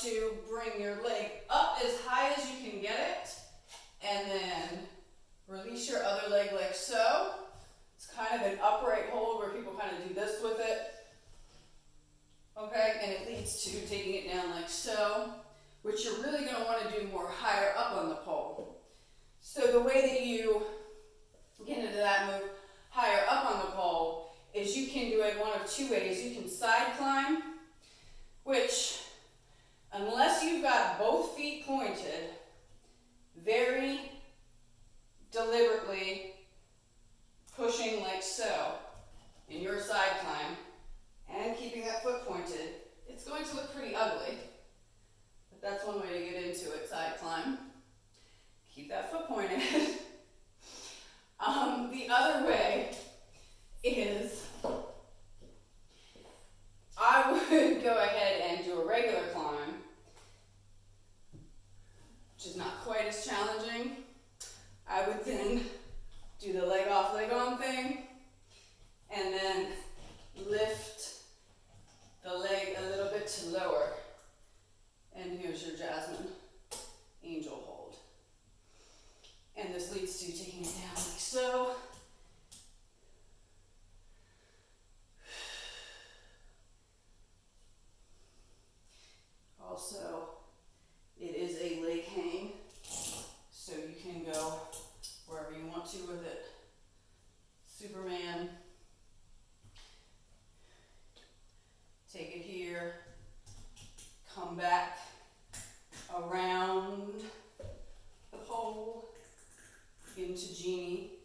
to bring your leg up as high as you can get it, and then release your other leg like so. It's kind of an upright hold where people kind of do this with it. Okay, and it leads to taking it down like so, which you're really going to want to do more higher up on the pole. So the way that you get into that move higher up on the pole is you can do it one of two ways. You can side climb, which, unless you've got both feet pointed, very deliberately pushing like so in your side climb and keeping that foot pointed, it's going to look pretty ugly. But that's one way to get into it, side climb. Keep that foot pointed. The other way is I would go ahead and do a regular climb, which is not quite as challenging. I would then do the leg off, leg on thing, and then lift the leg a little bit to lower. And here's your Jasmine angel hold. And this leads to taking it down like so. Also, it is a leg hang, so you can go wherever you want to with it. Superman. Take it here, come back around the pole into Genie,